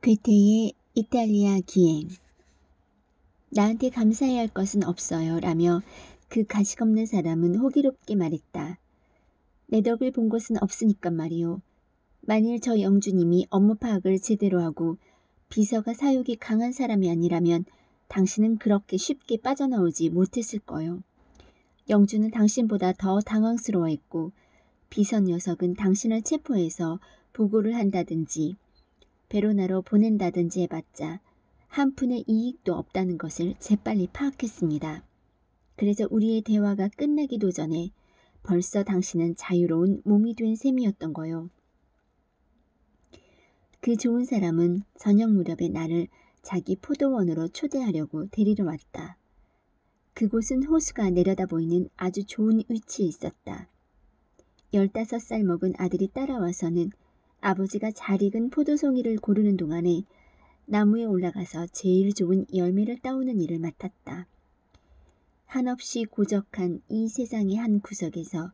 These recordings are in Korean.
괴테의 이탈리아 기행. 나한테 감사해야 할 것은 없어요 라며 그 가식 없는 사람은 호기롭게 말했다. 내 덕을 본 것은 없으니까 말이요. 만일 저 영주님이 업무 파악을 제대로 하고 비서가 사욕이 강한 사람이 아니라면 당신은 그렇게 쉽게 빠져나오지 못했을 거요. 영주는 당신보다 더 당황스러워했고 비서 녀석은 당신을 체포해서 보고를 한다든지 베로나로 보낸다든지 해봤자 한 푼의 이익도 없다는 것을 재빨리 파악했습니다. 그래서 우리의 대화가 끝나기도 전에 벌써 당신은 자유로운 몸이 된 셈이었던 거요. 그 좋은 사람은 저녁 무렵에 나를 자기 포도원으로 초대하려고 데리러 왔다. 그곳은 호수가 내려다 보이는 아주 좋은 위치에 있었다. 15살 먹은 아들이 따라와서는 아버지가 잘 익은 포도송이를 고르는 동안에 나무에 올라가서 제일 좋은 열매를 따오는 일을 맡았다. 한없이 고적한 이 세상의 한 구석에서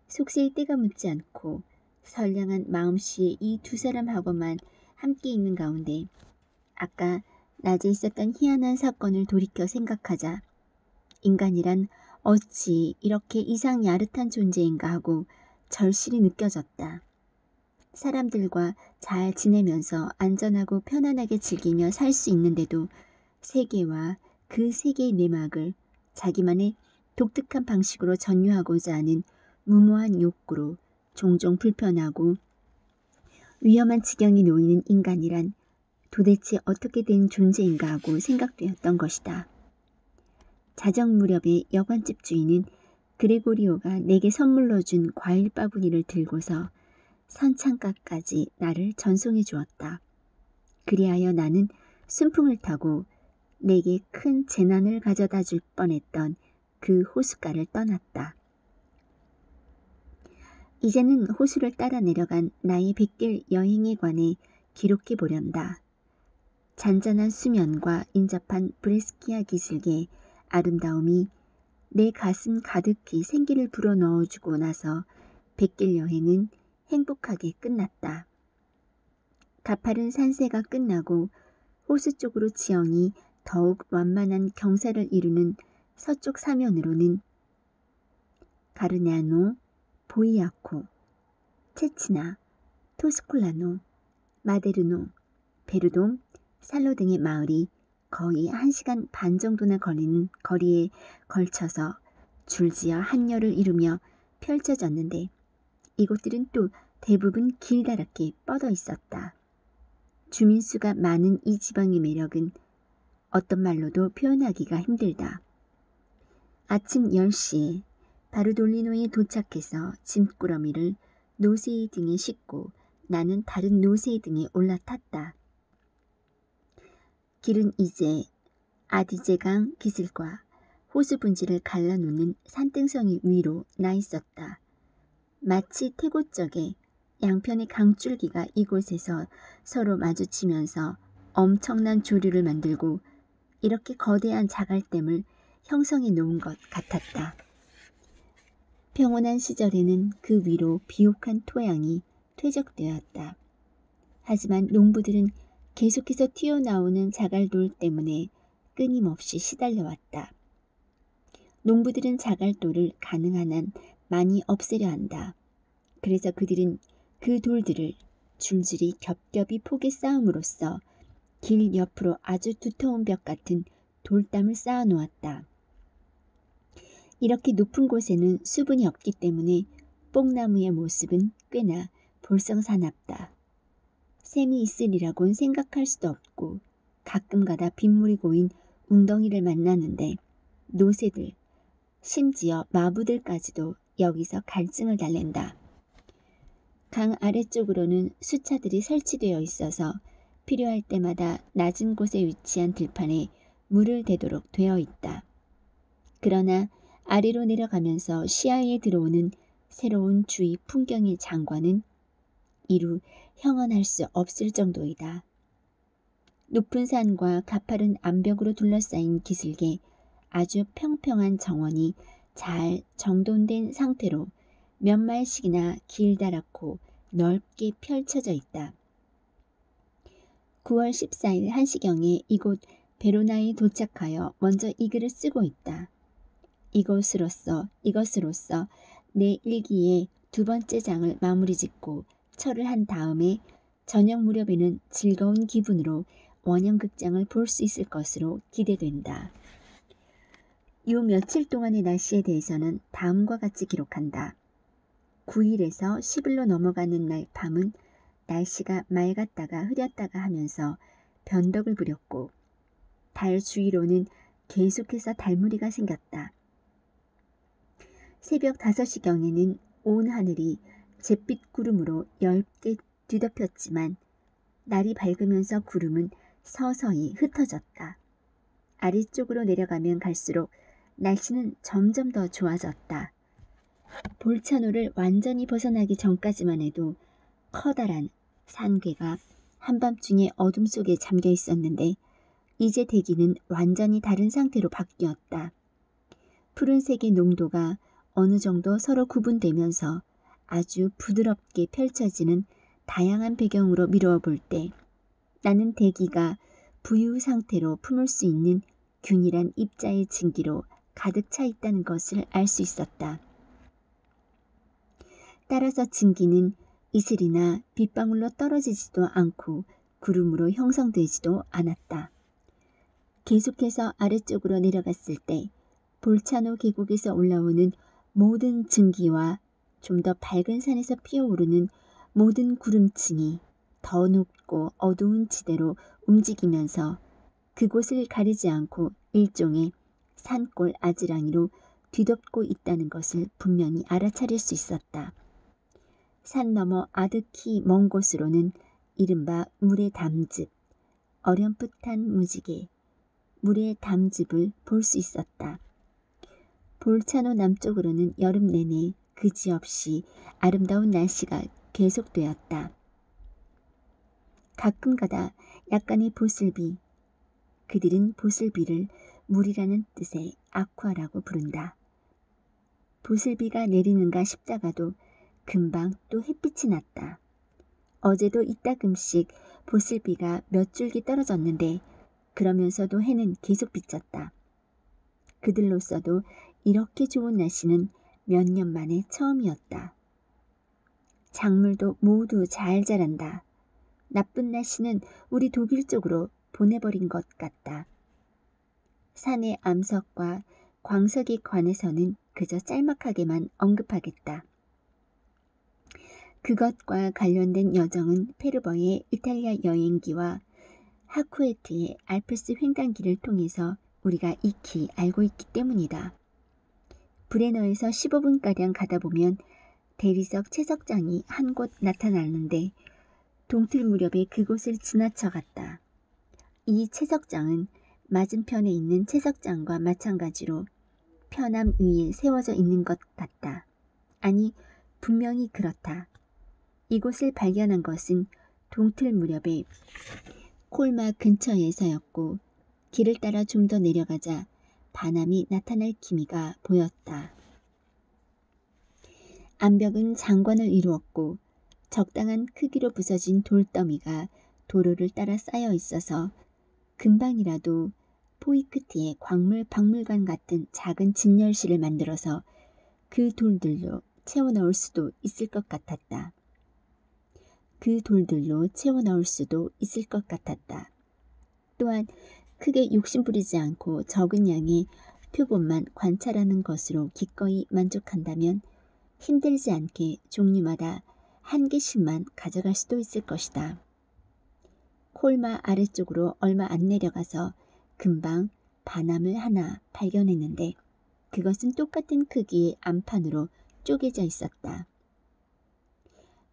속세의 때가 묻지 않고 선량한 마음씨의 이 두 사람하고만 함께 있는 가운데 아까 낮에 있었던 희한한 사건을 돌이켜 생각하자 인간이란 어찌 이렇게 이상 야릇한 존재인가 하고 절실히 느껴졌다. 사람들과 잘 지내면서 안전하고 편안하게 즐기며 살 수 있는데도 세계와 그 세계의 내막을 자기만의 독특한 방식으로 전유하고자 하는 무모한 욕구로 종종 불편하고 위험한 지경에 놓이는 인간이란 도대체 어떻게 된 존재인가 하고 생각되었던 것이다. 자정 무렵에 여관집 주인은 그레고리오가 내게 선물로 준 과일 바구니를 들고서 선창가까지 나를 전송해 주었다. 그리하여 나는 순풍을 타고 내게 큰 재난을 가져다 줄 뻔했던 그 호숫가를 떠났다. 이제는 호수를 따라 내려간 나의 백길 여행에 관해 기록해 보련다. 잔잔한 수면과 인접한 브레스키아 기슭의 아름다움이 내 가슴 가득히 생기를 불어넣어주고 나서 백길 여행은 행복하게 끝났다. 가파른 산세가 끝나고 호수 쪽으로 지형이 더욱 완만한 경사를 이루는 서쪽 사면으로는 가르냐노, 보이아코, 체치나, 토스콜라노, 마데르노, 베르돔, 살로 등의 마을이 거의 1시간 반 정도나 걸리는 거리에 걸쳐서 줄지어 한여를 이루며 펼쳐졌는데 이곳들은 또 대부분 길다랗게 뻗어 있었다. 주민수가 많은 이 지방의 매력은 어떤 말로도 표현하기가 힘들다. 아침 10시에 바르돌리노에 도착해서 짐꾸러미를 노새의 등에 싣고 나는 다른 노새 등에 올라탔다. 길은 이제 아디제강 기슭과 호수 분지를 갈라놓는 산등성이 위로 나 있었다. 마치 태고적에 양편의 강줄기가 이곳에서 서로 마주치면서 엄청난 조류를 만들고 이렇게 거대한 자갈댐을 형성해 놓은 것 같았다. 평온한 시절에는 그 위로 비옥한 토양이 퇴적되었다. 하지만 농부들은 계속해서 튀어나오는 자갈돌 때문에 끊임없이 시달려왔다. 농부들은 자갈돌을 가능한 한 많이 없애려 한다. 그래서 그들은 그 돌들을 줄줄이 겹겹이 포개 쌓음으로써 길 옆으로 아주 두터운 벽 같은 돌담을 쌓아 놓았다. 이렇게 높은 곳에는 수분이 없기 때문에 뽕나무의 모습은 꽤나 볼썽사납다. 샘이 있으리라고는 생각할 수도 없고 가끔가다 빗물이 고인 웅덩이를 만나는데 노새들, 심지어 마부들까지도 여기서 갈증을 달랜다. 강 아래쪽으로는 수차들이 설치되어 있어서 필요할 때마다 낮은 곳에 위치한 들판에 물을 대도록 되어 있다. 그러나 아래로 내려가면서 시야에 들어오는 새로운 주위 풍경의 장관은 이루 형언할 수 없을 정도이다. 높은 산과 가파른 암벽으로 둘러싸인 기슭에 아주 평평한 정원이 잘 정돈된 상태로 몇 마일씩이나 길다랗고 넓게 펼쳐져 있다. 9월 14일 1시경에 이곳 베로나에 도착하여 먼저 이 글을 쓰고 있다. 이것으로써 내 일기의 두 번째 장을 마무리 짓고 철을 한 다음에 저녁 무렵에는 즐거운 기분으로 원형극장을 볼 수 있을 것으로 기대된다. 요 며칠 동안의 날씨에 대해서는 다음과 같이 기록한다. 9일에서 10일로 넘어가는 날 밤은 날씨가 맑았다가 흐렸다가 하면서 변덕을 부렸고 달 주위로는 계속해서 달무리가 생겼다. 새벽 5시경에는 온 하늘이 잿빛 구름으로 엷게 뒤덮였지만 날이 밝으면서 구름은 서서히 흩어졌다. 아래쪽으로 내려가면 갈수록 날씨는 점점 더 좋아졌다. 볼차노를 완전히 벗어나기 전까지만 해도 커다란 산괴가 한밤중에 어둠 속에 잠겨 있었는데 이제 대기는 완전히 다른 상태로 바뀌었다. 푸른색의 농도가 어느 정도 서로 구분되면서 아주 부드럽게 펼쳐지는 다양한 배경으로 미루어 볼 때 나는 대기가 부유 상태로 품을 수 있는 균일한 입자의 증기로 가득 차 있다는 것을 알 수 있었다. 따라서 증기는 이슬이나 빗방울로 떨어지지도 않고 구름으로 형성되지도 않았다. 계속해서 아래쪽으로 내려갔을 때 볼차노 계곡에서 올라오는 모든 증기와 좀 더 밝은 산에서 피어오르는 모든 구름층이 더 높고 어두운 지대로 움직이면서 그곳을 가리지 않고 일종의 산골 아지랑이로 뒤덮고 있다는 것을 분명히 알아차릴 수 있었다. 산 너머 아득히 먼 곳으로는 이른바 물의 담즙, 어렴풋한 무지개, 물의 담즙을 볼 수 있었다. 볼차노 남쪽으로는 여름 내내 그지없이 아름다운 날씨가 계속되었다. 가끔가다 약간의 보슬비, 그들은 보슬비를 물이라는 뜻의 아쿠아라고 부른다. 보슬비가 내리는가 싶다가도 금방 또 햇빛이 났다. 어제도 이따금씩 보슬비가 몇 줄기 떨어졌는데 그러면서도 해는 계속 비쳤다. 그들로서도 이렇게 좋은 날씨는 몇 년 만에 처음이었다. 작물도 모두 잘 자란다. 나쁜 날씨는 우리 독일 쪽으로 보내버린 것 같다. 산의 암석과 광석에 관해서는 그저 짤막하게만 언급하겠다. 그것과 관련된 여정은 페르버의 이탈리아 여행기와 하쿠에트의 알프스 횡단기를 통해서 우리가 익히 알고 있기 때문이다. 브레너에서 15분가량 가다 보면 대리석 채석장이 한 곳 나타나는데 동틀 무렵에 그곳을 지나쳐 갔다. 이 채석장은 맞은편에 있는 채석장과 마찬가지로 편암 위에 세워져 있는 것 같다. 아니, 분명히 그렇다. 이곳을 발견한 것은 동틀 무렵에 콜마 근처에서였고 길을 따라 좀 더 내려가자 반암이 나타날 기미가 보였다. 암벽은 장관을 이루었고 적당한 크기로 부서진 돌더미가 도로를 따라 쌓여 있어서 금방이라도 포이크티의 광물 박물관 같은 작은 진열실을 만들어서 그 돌들로 채워 넣을 수도 있을 것 같았다. 또한 크게 욕심부리지 않고 적은 양의 표본만 관찰하는 것으로 기꺼이 만족한다면 힘들지 않게 종류마다 한 개씩만 가져갈 수도 있을 것이다. 콜마 아래쪽으로 얼마 안 내려가서 금방 반암을 하나 발견했는데 그것은 똑같은 크기의 암판으로 쪼개져 있었다.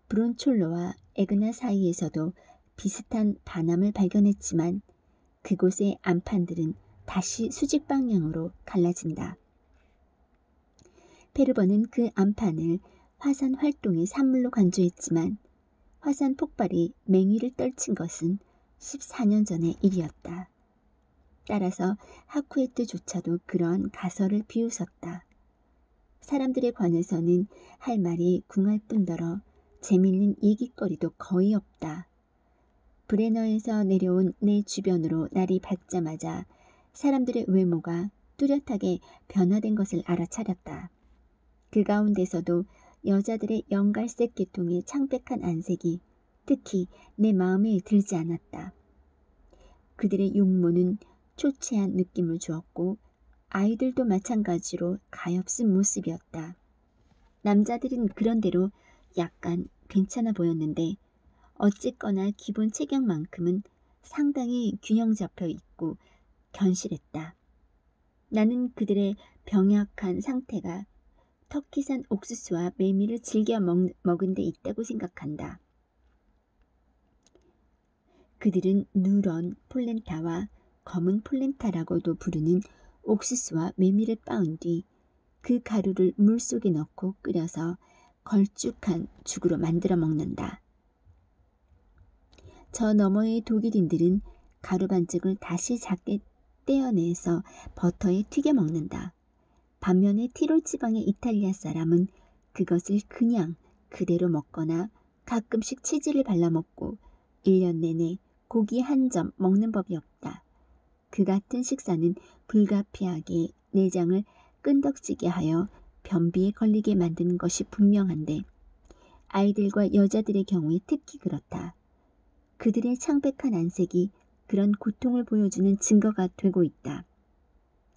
브론촐로와 에그나 사이에서도 비슷한 반암을 발견했지만 그곳의 암판들은 다시 수직 방향으로 갈라진다. 페르버는 그 암판을 화산 활동의 산물로 간주했지만 화산 폭발이 맹위를 떨친 것은 14년 전의 일이었다. 따라서 하쿠에트조차도 그러한 가설을 비웃었다. 사람들에 관해서는 할 말이 궁할 뿐더러 재밌는 얘기거리도 거의 없다. 브레너에서 내려온 내 주변으로 날이 밝자마자 사람들의 외모가 뚜렷하게 변화된 것을 알아차렸다. 그 가운데서도 여자들의 연갈색 계통의 창백한 안색이 특히 내 마음에 들지 않았다. 그들의 용모는 초췌한 느낌을 주었고 아이들도 마찬가지로 가엾은 모습이었다. 남자들은 그런대로 약간 괜찮아 보였는데 어쨌거나 기본 체격만큼은 상당히 균형 잡혀 있고 견실했다. 나는 그들의 병약한 상태가 터키산 옥수수와 메밀을 즐겨 먹은 데 있다고 생각한다. 그들은 누런 폴렌타와 검은 폴렌타라고도 부르는 옥수수와 메밀을 빻은 뒤 그 가루를 물속에 넣고 끓여서 걸쭉한 죽으로 만들어 먹는다. 저 너머의 독일인들은 가루 반죽을 다시 작게 떼어내서 버터에 튀겨 먹는다. 반면에 티롤 지방의 이탈리아 사람은 그것을 그냥 그대로 먹거나 가끔씩 치즈를 발라 먹고 1년 내내 고기 한 점 먹는 법이 없다. 그 같은 식사는 불가피하게 내장을 끈덕지게 하여 변비에 걸리게 만드는 것이 분명한데 아이들과 여자들의 경우에 특히 그렇다. 그들의 창백한 안색이 그런 고통을 보여주는 증거가 되고 있다.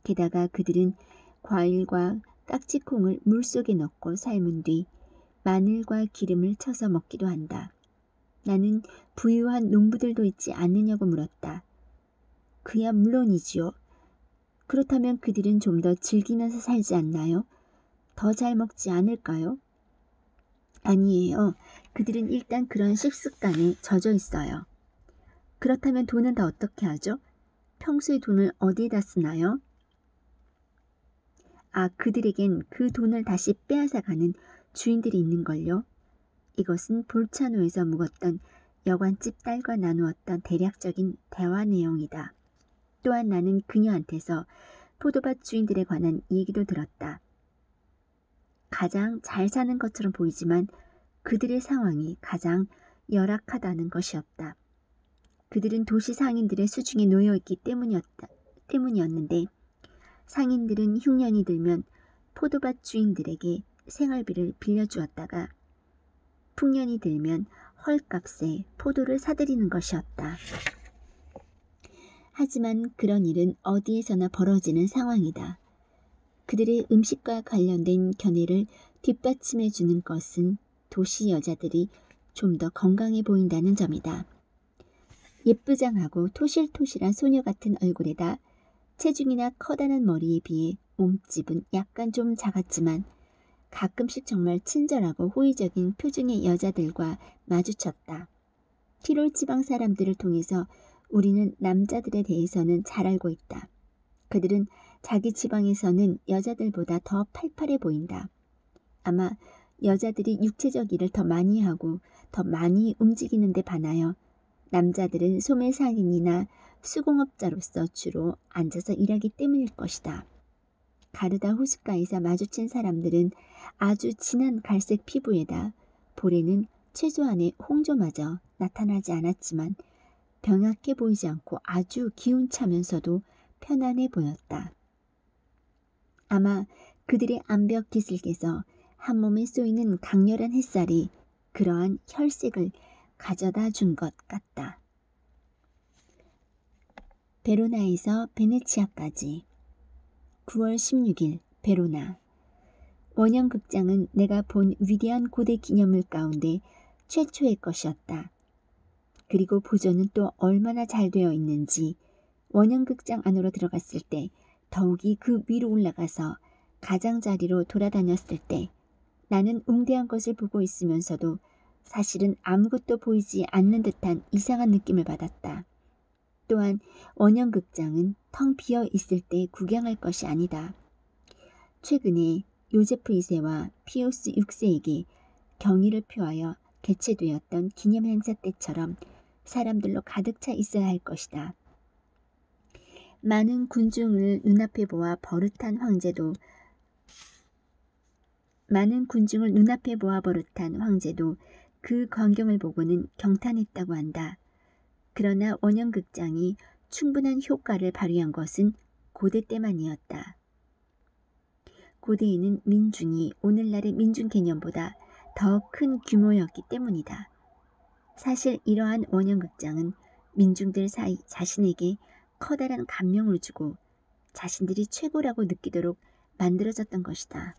게다가 그들은 과일과 깍지콩을 물속에 넣고 삶은 뒤 마늘과 기름을 쳐서 먹기도 한다. 나는 부유한 농부들도 있지 않느냐고 물었다. 그야 물론이지요. 그렇다면 그들은 좀 더 즐기면서 살지 않나요? 더 잘 먹지 않을까요? 아니에요. 그들은 일단 그런 식습관에 젖어 있어요. 그렇다면 돈은 다 어떻게 하죠? 평소에 돈을 어디에다 쓰나요? 아, 그들에겐 그 돈을 다시 빼앗아가는 주인들이 있는걸요. 이것은 볼차노에서 묵었던 여관집 딸과 나누었던 대략적인 대화 내용이다. 또한 나는 그녀한테서 포도밭 주인들에 관한 얘기도 들었다. 가장 잘 사는 것처럼 보이지만 그들의 상황이 가장 열악하다는 것이었다. 그들은 도시 상인들의 수중에 놓여있기 때문이었는데 상인들은 흉년이 들면 포도밭 주인들에게 생활비를 빌려주었다가 풍년이 들면 헐값에 포도를 사들이는 것이었다. 하지만 그런 일은 어디에서나 벌어지는 상황이다. 그들의 음식과 관련된 견해를 뒷받침해 주는 것은 도시 여자들이 좀 더 건강해 보인다는 점이다. 예쁘장하고 토실토실한 소녀 같은 얼굴에다 체중이나 커다란 머리에 비해 몸집은 약간 좀 작았지만 가끔씩 정말 친절하고 호의적인 표정의 여자들과 마주쳤다. 티롤 지방 사람들을 통해서 우리는 남자들에 대해서는 잘 알고 있다. 그들은 자기 지방에서는 여자들보다 더 팔팔해 보인다. 아마 여자들이 육체적 일을 더 많이 하고 더 많이 움직이는 데 반하여 남자들은 소매 상인이나 수공업자로서 주로 앉아서 일하기 때문일 것이다. 가르다 호숫가에서 마주친 사람들은 아주 진한 갈색 피부에다 볼에는 최소한의 홍조마저 나타나지 않았지만 병약해 보이지 않고 아주 기운차면서도 편안해 보였다. 아마 그들의 암벽 기슭에서 한 몸에 쏘이는 강렬한 햇살이 그러한 혈색을 가져다 준 것 같다. 베로나에서 베네치아까지 9월 16일 베로나. 원형극장은 내가 본 위대한 고대 기념물 가운데 최초의 것이었다. 그리고 보존은 또 얼마나 잘 되어 있는지 원형극장 안으로 들어갔을 때 더욱이 그 위로 올라가서 가장자리로 돌아다녔을 때 나는 웅대한 것을 보고 있으면서도 사실은 아무것도 보이지 않는 듯한 이상한 느낌을 받았다. 또한 원형극장은 텅 비어 있을 때 구경할 것이 아니다. 최근에 요제프 2세와 피우스 6세에게 경의를 표하여 개최되었던 기념 행사 때처럼 사람들로 가득 차 있어야 할 것이다. 많은 군중을 눈앞에 보아 버릇한 황제도 그 광경을 보고는 경탄했다고 한다. 그러나 원형극장이 충분한 효과를 발휘한 것은 고대 때만이었다. 고대에는 민중이 오늘날의 민중 개념보다 더 큰 규모였기 때문이다. 사실 이러한 원형극장은 민중들 사이 자신에게 커다란 감명을 주고 자신들이 최고라고 느끼도록 만들어졌던 것이다.